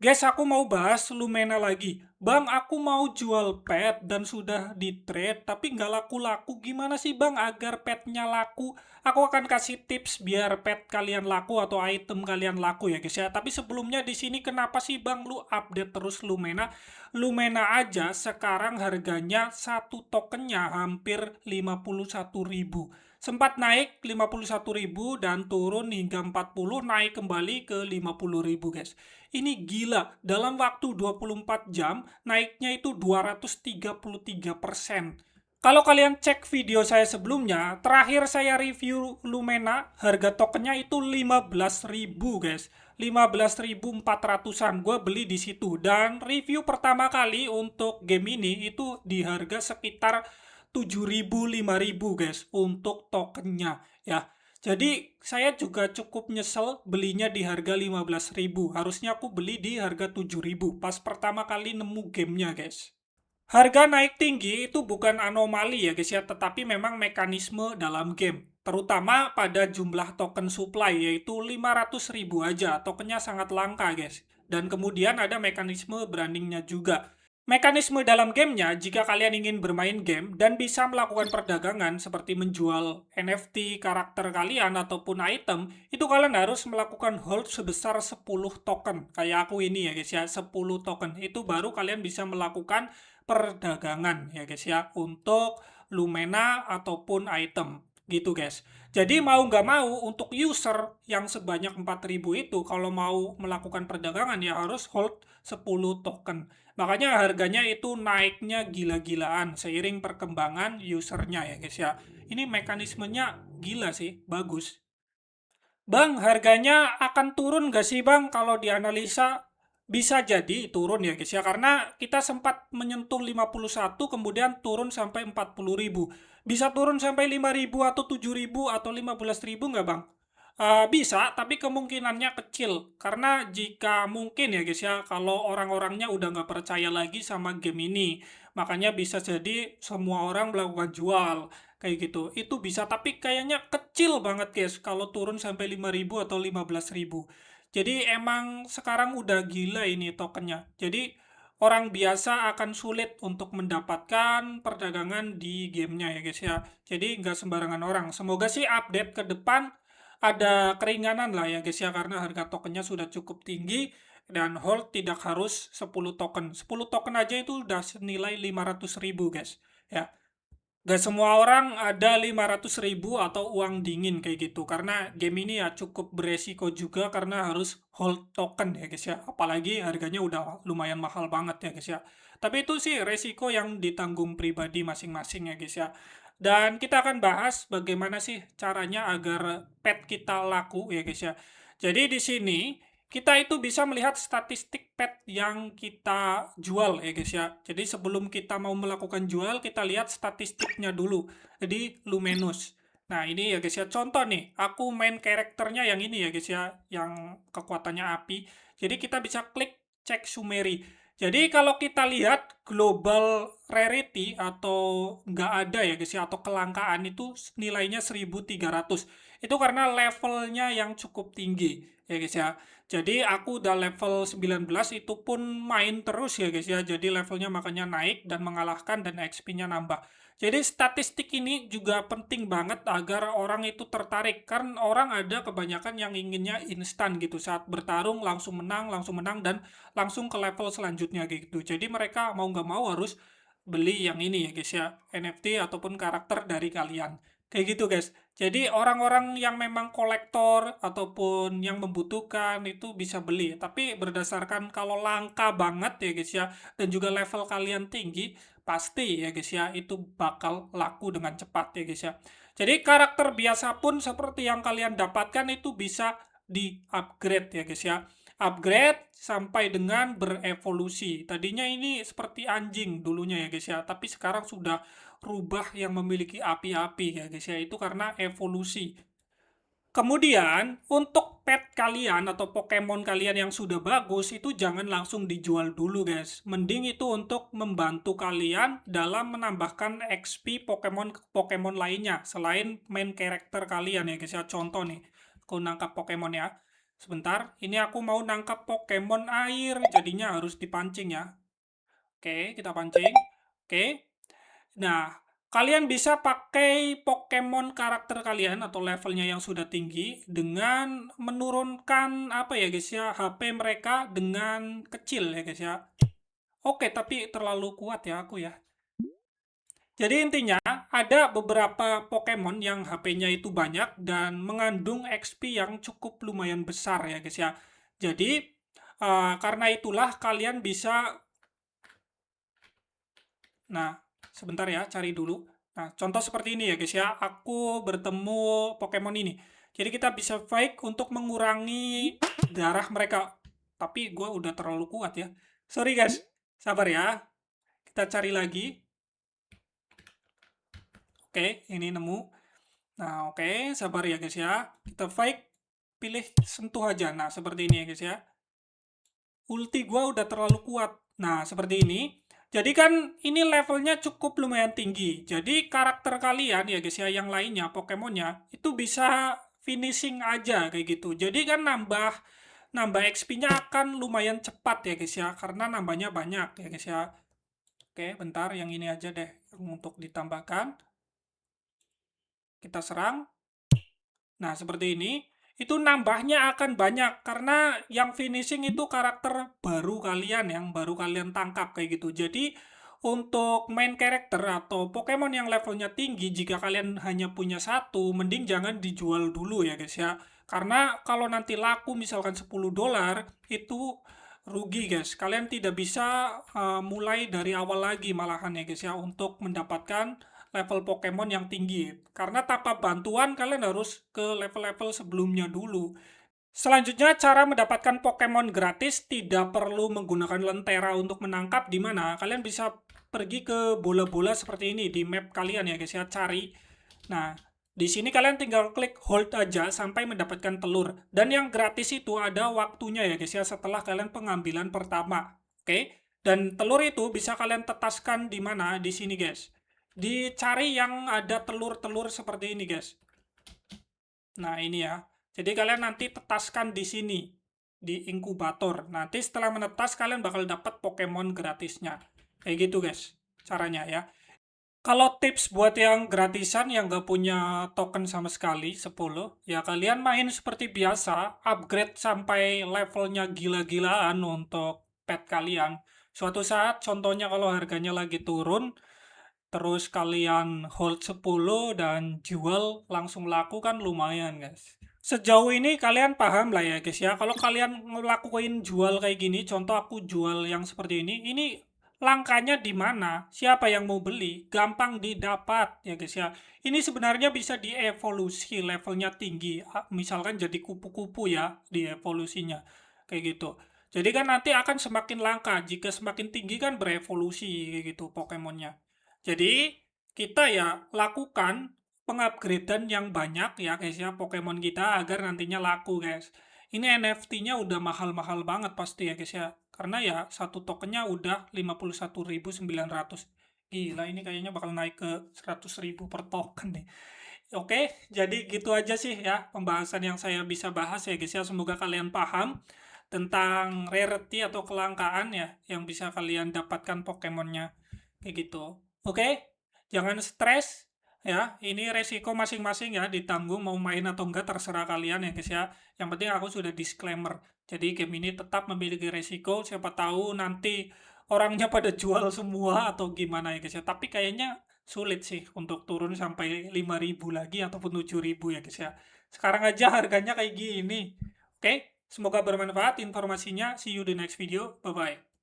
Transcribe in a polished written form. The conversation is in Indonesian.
Guys, aku mau bahas Lumena lagi. Bang, aku mau jual pet dan sudah di trade, tapi nggak laku-laku. Gimana sih bang agar petnya laku? Aku akan kasih tips biar pet kalian laku atau item kalian laku ya guys ya. Tapi sebelumnya di sini kenapa sih bang lu update terus Lumena? Lumena aja sekarang harganya satu tokennya hampir 51.000. Sempat naik 51.000 dan turun hingga 40, naik kembali ke 50.000 guys. Ini gila, dalam waktu 24 jam naiknya itu 233%. Kalau kalian cek video saya sebelumnya, terakhir saya review Lumena, harga tokennya itu 15.000 guys. 15.400-an gue beli di situ, dan review pertama kali untuk game ini itu di harga sekitar 7.000 5.000 guys untuk tokennya ya. Jadi saya juga cukup nyesel belinya di harga 15.000. Harusnya aku beli di harga 7.000 pas pertama kali nemu gamenya guys. Harga naik tinggi itu bukan anomali ya guys ya, tetapi memang mekanisme dalam game. Terutama pada jumlah token supply, yaitu 500.000 aja. Tokennya sangat langka guys. Dan kemudian ada mekanisme brandingnya juga. Mekanisme dalam gamenya, jika kalian ingin bermain game dan bisa melakukan perdagangan seperti menjual NFT karakter kalian ataupun item, itu kalian harus melakukan hold sebesar 10 token. Kayak aku ini ya guys ya, 10 token. Itu baru kalian bisa melakukan perdagangan ya guys ya, untuk Lumena ataupun item. Gitu guys. Jadi mau nggak mau untuk user yang sebanyak 4.000 itu, kalau mau melakukan perdagangan ya harus hold 10 token. Makanya harganya itu naiknya gila-gilaan seiring perkembangan usernya ya guys ya. Ini mekanismenya gila sih, bagus. Bang, harganya akan turun nggak sih bang kalau dianalisa? Bisa jadi turun ya guys ya, karena kita sempat menyentuh 51 kemudian turun sampai 40.000. Bisa turun sampai 5.000 atau 7.000 atau 15.000 nggak bang? Bisa, tapi kemungkinannya kecil. Karena jika mungkin ya guys ya, kalau orang-orangnya udah nggak percaya lagi sama game ini, makanya bisa jadi semua orang melakukan jual kayak gitu. Itu bisa, tapi kayaknya kecil banget guys kalau turun sampai 5.000 atau 15.000. Jadi emang sekarang udah gila ini tokennya. Jadi orang biasa akan sulit untuk mendapatkan perdagangan di gamenya ya guys ya. Jadi nggak sembarangan orang. Semoga sih update ke depan ada keringanan lah ya guys ya, karena harga tokennya sudah cukup tinggi dan hold tidak harus 10 token. 10 token aja itu udah senilai 500.000 guys. Ya, gak semua orang ada 500.000 atau uang dingin kayak gitu, karena game ini ya cukup beresiko juga karena harus hold token ya guys ya, apalagi harganya udah lumayan mahal banget ya guys ya. Tapi itu sih resiko yang ditanggung pribadi masing-masing ya guys ya. Dan kita akan bahas bagaimana sih caranya agar pet kita laku ya guys ya. Jadi di sini kita itu bisa melihat statistik pet yang kita jual ya guys ya. Jadi sebelum kita mau melakukan jual, kita lihat statistiknya dulu. Jadi Lumenus. Nah ini ya guys ya, contoh nih, aku main karakternya yang ini ya guys ya, yang kekuatannya api. Jadi kita bisa klik cek summary. Jadi kalau kita lihat global rarity atau nggak ada ya guys ya, atau kelangkaan itu nilainya 1.300. Itu karena levelnya yang cukup tinggi ya guys ya. Jadi aku udah level 19, itu pun main terus ya guys ya. Jadi levelnya makanya naik dan mengalahkan dan XP-nya nambah. Jadi statistik ini juga penting banget agar orang itu tertarik. Karena orang ada kebanyakan yang inginnya instan gitu. Saat bertarung langsung menang dan langsung ke level selanjutnya gitu. Jadi mereka mau nggak mau harus beli yang ini ya guys ya. NFT ataupun karakter dari kalian. Kayak gitu guys. Jadi orang-orang yang memang kolektor ataupun yang membutuhkan itu bisa beli. Tapi berdasarkan kalau langka banget ya guys ya, dan juga level kalian tinggi, pasti ya guys ya, itu bakal laku dengan cepat ya guys ya. Jadi karakter biasa pun seperti yang kalian dapatkan itu bisa di-upgrade ya guys ya. Upgrade sampai dengan berevolusi. Tadinya ini seperti anjing dulunya ya guys ya, tapi sekarang sudah rubah yang memiliki api-api ya guys ya, itu karena evolusi. Kemudian untuk pet kalian atau Pokemon kalian yang sudah bagus itu jangan langsung dijual dulu guys. Mending itu untuk membantu kalian dalam menambahkan XP Pokemon lainnya selain main karakter kalian ya guys ya. Contoh nih, aku nangkap Pokemon ya. Sebentar, ini aku mau nangkap Pokemon air, jadinya harus dipancing ya. Oke, kita pancing. Oke. Nah, kalian bisa pakai Pokemon karakter kalian atau levelnya yang sudah tinggi dengan menurunkan apa ya guys ya, HP mereka dengan kecil ya guys ya. Oke, tapi terlalu kuat ya aku ya. Jadi intinya ada beberapa Pokemon yang HP-nya itu banyak dan mengandung XP yang cukup lumayan besar ya guys ya. Jadi karena itulah kalian bisa, nah sebentar ya cari dulu. Nah contoh seperti ini ya guys ya. Aku bertemu Pokemon ini. Jadi kita bisa fight untuk mengurangi darah mereka. Tapi gue udah terlalu kuat ya. Sorry guys, sabar ya. Kita cari lagi. Oke, ini nemu. Nah, oke, sabar ya guys ya. Kita fight, pilih sentuh aja. Nah, seperti ini ya guys ya. Ulti gua udah terlalu kuat. Nah, seperti ini. Jadi kan ini levelnya cukup lumayan tinggi. Jadi karakter kalian ya guys ya, yang lainnya, Pokemonnya, itu bisa finishing aja kayak gitu. Jadi kan nambah nambah XP-nya akan lumayan cepat ya guys ya, karena nambahnya banyak ya guys ya. Oke, bentar, yang ini aja deh untuk ditambahkan. Kita serang. Nah, seperti ini. Itu nambahnya akan banyak karena yang finishing itu karakter baru kalian yang baru kalian tangkap kayak gitu. Jadi untuk main karakter atau Pokemon yang levelnya tinggi, jika kalian hanya punya satu, mending jangan dijual dulu ya guys ya. Karena kalau nanti laku misalkan $10, itu rugi guys. Kalian tidak bisa mulai dari awal lagi malahan ya guys ya untuk mendapatkan level Pokemon yang tinggi. Karena tanpa bantuan kalian harus ke level-level sebelumnya dulu. Selanjutnya, cara mendapatkan Pokemon gratis tidak perlu menggunakan lentera untuk menangkap, di mana kalian bisa pergi ke bola-bola seperti ini di map kalian ya guys ya, cari. Nah, di sini kalian tinggal klik hold aja sampai mendapatkan telur. Dan yang gratis itu ada waktunya ya guys ya, setelah kalian pengambilan pertama. Oke? Dan telur itu bisa kalian tetaskan di mana? Di sini guys. Dicari yang ada telur-telur seperti ini guys. Nah, ini ya. Jadi kalian nanti tetaskan di sini di inkubator. Nanti setelah menetas kalian bakal dapat Pokemon gratisnya. Kayak gitu guys caranya ya. Kalau tips buat yang gratisan yang gak punya token sama sekali 10, ya kalian main seperti biasa, upgrade sampai levelnya gila-gilaan untuk pet kalian. Suatu saat contohnya kalau harganya lagi turun, terus kalian hold 10 dan jual langsung laku kan lumayan guys. Sejauh ini kalian paham lah ya guys ya. Kalau kalian ngelakuin jual kayak gini, contoh aku jual yang seperti ini langkahnya di mana? Siapa yang mau beli? Gampang didapat ya guys ya. Ini sebenarnya bisa dievolusi levelnya tinggi. Misalkan jadi kupu-kupu ya di evolusinya. Kayak gitu. Jadi kan nanti akan semakin langka. Jika semakin tinggi kan berevolusi kayak gitu Pokemonnya. Jadi kita ya lakukan pengupgradean yang banyak ya guys ya Pokemon kita agar nantinya laku guys. Ini NFT-nya udah mahal-mahal banget pasti ya guys ya. Karena ya satu tokennya udah 51.900. Gila ini kayaknya bakal naik ke 100.000 per token nih. Oke, jadi gitu aja sih ya pembahasan yang saya bisa bahas ya guys ya. Semoga kalian paham tentang rarity atau kelangkaan ya yang bisa kalian dapatkan Pokemonnya kayak gitu. Oke, jangan stres ya. Ini resiko masing-masing ya ditanggung mau main atau enggak terserah kalian ya guys ya. Yang penting aku sudah disclaimer. Jadi game ini tetap memiliki resiko. Siapa tahu nanti orangnya pada jual semua atau gimana ya guys ya. Tapi kayaknya sulit sih untuk turun sampai 5.000 lagi ataupun 7.000 ya guys ya. Sekarang aja harganya kayak gini. Oke, semoga bermanfaat informasinya. See you di next video. Bye bye.